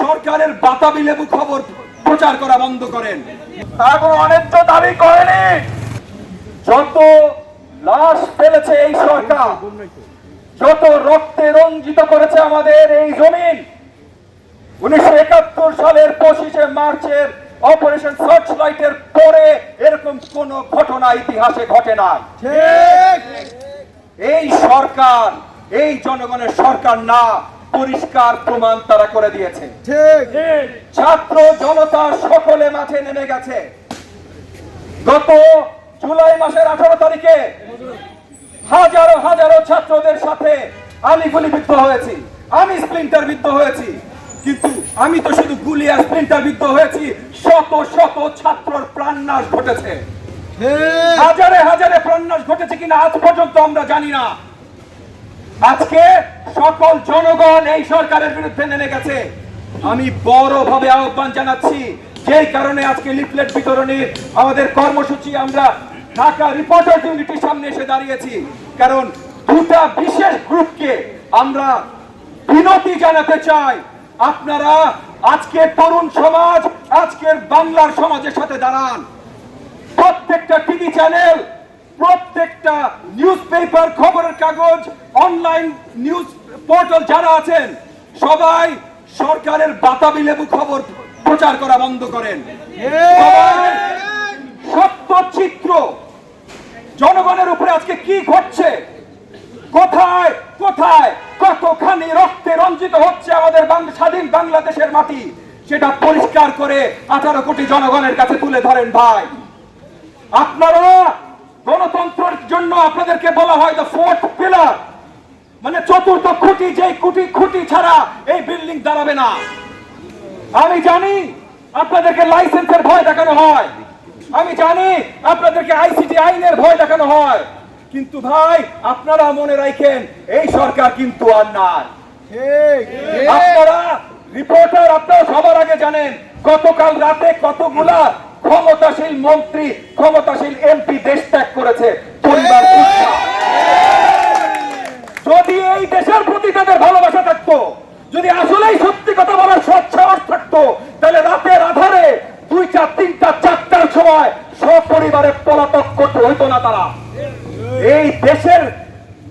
সরকারের বাতাবি লেবু খবর প্রচার করা বন্ধ করেন। তারা কোনো অন্যায্য দাবি করেনি। যত লাশ ফেলেছে এই সরকার, যত রক্তে রঞ্জিত করেছে আমাদের এই জমিন, 1971 সালের 25শে মার্চের অপারেশন সার্চ লাইটের পরে এরকম কোন ঘটনা ইতিহাসে ঘটে নাই। এই সরকার এই জনগণের সরকার না, পরিষ্কার প্রমাণ তারা করে দিয়েছে। ছাত্র জনতা সকলে মাঠে নেমে গেছে। গত জুলাই মাসের 18 তারিখে হাজারো হাজারো ছাত্রদের সাথে আমি গুলিবিদ্ধ হয়েছি, আমি স্প্লিন্টার বিদ্ধ হয়েছি। কিন্তু আমি তো শুধু গুলি আর স্প্লিন্টার বিদ্ধ হয়েছি, শত শত ছাত্রর প্রাণনাশ ঘটেছে। হাজারে হাজারে প্রাণনাশ ঘটেছে কিনা আজ পর্যন্ত আমরা জানি না। আজকে সকল জনগণ এই সরকারের বিরুদ্ধে নেমে গেছে। আমি বড়ভাবে আহ্বান জানাচ্ছি, যেই কারণে আজকে লিফলেট বিতরণের আমাদের কর্মসূচি আমরা ঢাকা রিপোর্টার্স ইউনিটির সামনে এসে দাঁড়িয়েছি। কারণ দুটা বিশেষ গ্রুপকে আমরা বিনতি জানাতে চাই, আপনারা আজকের তরুণ সমাজ, আজকের বাংলার সমাজের সাথে দাঁড়ান। প্রত্যেকটা টিভি চ্যানেল, প্রত্যেকটা নিউজ পেপার, খবরের কাগজ, অনলাইন নিউজ পোর্টাল যারা আছেন, সবাই সরকারের বাতাবি লেবু খবর প্রচার করা বন্ধ করেন। সত্য চিত্র জনগণের উপরে আজকে কি ঘটছে, কোথায় কোথায় কতখানি রক্তে রঞ্জিত হচ্ছে আমাদের স্বাধীন বাংলাদেশের মাটি, সেটা পরিষ্কার করে 18 কোটি জনগণের কাছে তুলে ধরেন। ভাই, আপনারা গণতন্ত্রের জন্য আপনাদেরকে বলা হয় দ্য ফোর্থ পিলার, মানে চতুর্থ খুঁটি, যে খুঁটি ছাড়া এই বিল্ডিং দাঁড়াবে না। আমি জানি আপনাদেরকে লাইসেন্সের ভয় দেখানো হয়, আমি জানি আপনাদেরকে আইসিটি আইনের ভয় দেখানো হয়, কিন্তু ভাই আপনারা মনে রাখেন এই সরকার কিন্তু আর নাই। আপনারা রিপোর্টার, আপনারা সবার আগে জানেন গতকাল রাতে কতগুলা ক্ষমতাশীল মন্ত্রী, ক্ষমতাশীল এমপি দেশ ত্যাগ করেছে। পরিবার যদি এই দেশের প্রতি তাদের ভালোবাসা থাকতো, যদি আসলেই সত্যি কথা বলার সৎসাহস থাকতো, তাহলে রাতের আধারে 2টা 3টা 4টার সময় সপরিবারে পলাতক করতে হইতো না তারা। এই দেশের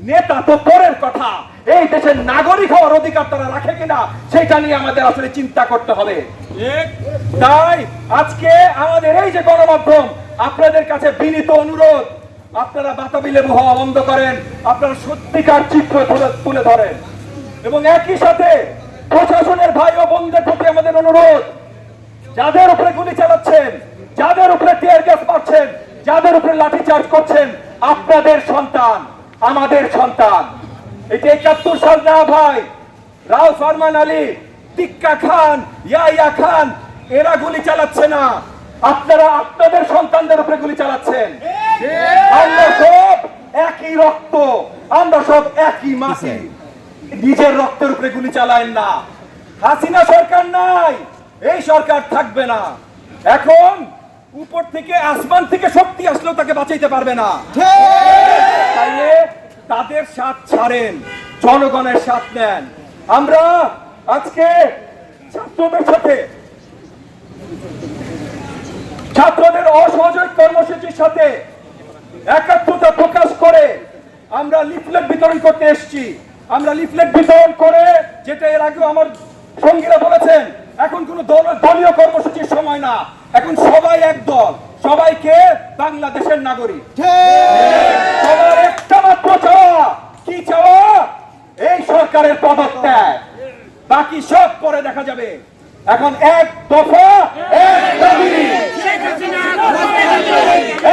নেতা তো পরের কথা, এই দেশের নাগরিক হওয়ার অধিকার তারা রাখে কিনা সেটা নিয়ে আমাদের আসলে চিন্তা করতে হবে। তাই আজকে আমাদের এই যে গণমাধ্যম, আপনাদের কাছে বিনীত অনুরোধ, আপনারা বাতাবি লেবু হওয়া বন্ধ করেন, আপনারা সত্যিকার চিত্র তুলে ধরেন। এবং একই সাথে প্রশাসনের ভাই ও বোনদের প্রতি আমাদের অনুরোধ, যাদের উপরে গুলি চালাচ্ছেন, যাদের উপরে টিয়ার গ্যাস মারছেন, যাদের উপরে লাঠিচার্জ করছেন, আপনাদের সন্তান, আমাদের সন্তান। এই যে 71 সাল না ভাই, রাও ফরমান আলী, টিক্কা খান, ইয়াইয়া খান, এরা গুলি চালাচ্ছে না, আপনারা আপনাদের সন্তানদের উপরে গুলি চালাচ্ছেন। আমরা সব একই রক্ত, আমরা সব একই মাটি, নিজের রক্তের উপরে গুলি চালায়েন না। হাসিনা সরকার নাই, এই সরকার থাকবে না। এখন উপর থেকে, আসমান থেকে শক্তি আসলেও তাকে বাঁচাইতে পারবে না। তাইলে তাদের সাথ ছাড়েন, জনগণের সাথ নেন। আমরা আজকে ছাত্রদের সাথে, ছাত্রদের অসহযোগ কর্মসূচির সাথে একাত্মতা প্রকাশ করে আমরা লিফলেট বিতরণ করতে এসেছি। আমরা লিফলেট বিতরণ করে, যেটা এর আগে আমার সঙ্গীরা বলেছেন, এখন কোন দলীয় কর্মসূচির সময় না, এখন সবাই এক দল, সবাইকে বাংলাদেশের নাগরিক। সবার একটা মাত্র চাওয়া, কি চাওয়া? এই সরকারের পদত্যাগ, বাকি সব পরে দেখা যাবে। এখন এক দফা এক দাবি,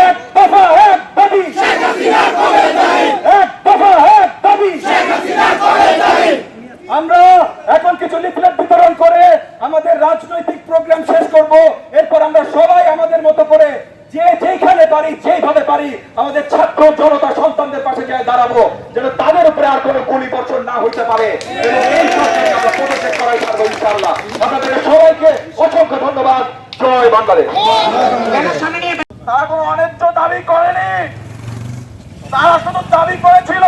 এক দফা এক দাবি, এক দফা এক দাবি। আমরা এখন কিছু লিফলেট বিতরণ করে আমাদের রাজনৈতিক প্রোগ্রাম শেষ করব। এরপর আমরা সবাই আমাদের মতো করে যে যেখানে পারি, যেভাবে পারি, আমাদের ছাত্র জনতা সন্তানদের পাশে যায় দাঁড়াবো, যেন তাদের উপরে আর কোনো গুলি বর্ষণ না হইতে পারে। এবং এই সরকারকে আমরা পদত্যাগ করাই পারবো ইনশাআল্লাহ। আপনাদের সবাইকে অসংখ্য ধন্যবাদ। জয় বাংলাদেশ। তারা কোনো অন্যায্য দাবি করেনি, তারা শুধু দাবি করেছিল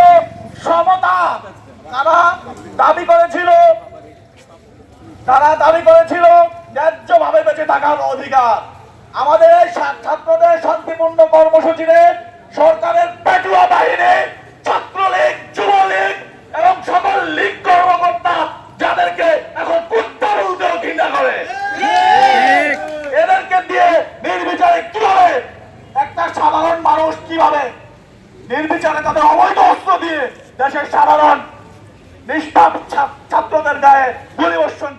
সমতা। তারা দাবি দাবি করেছিল ন্যায্যভাবে বেঁচে থাকার অধিকার। আমাদের এই ছাত্রদের শান্তিপূর্ণ কর্মসূচিতে সরকারের পেটুয়া বাহিনী, ছাত্রলীগ, যুবলীগ এবং সকল লীগ কর্মকর্তা যাদেরকে এখন কুত্তা বলতেও ঘৃণা করে, এদেরকে দিয়ে নির্বিচারে কিভাবে একটা সাধারণ মানুষ কিভাবে নির্বিচারে তাদের অবৈধ অস্ত্র দিয়ে দেশের সাধারণ নিষ্পাপ ছাত্রদের গায়ে গুলিবর্ষণ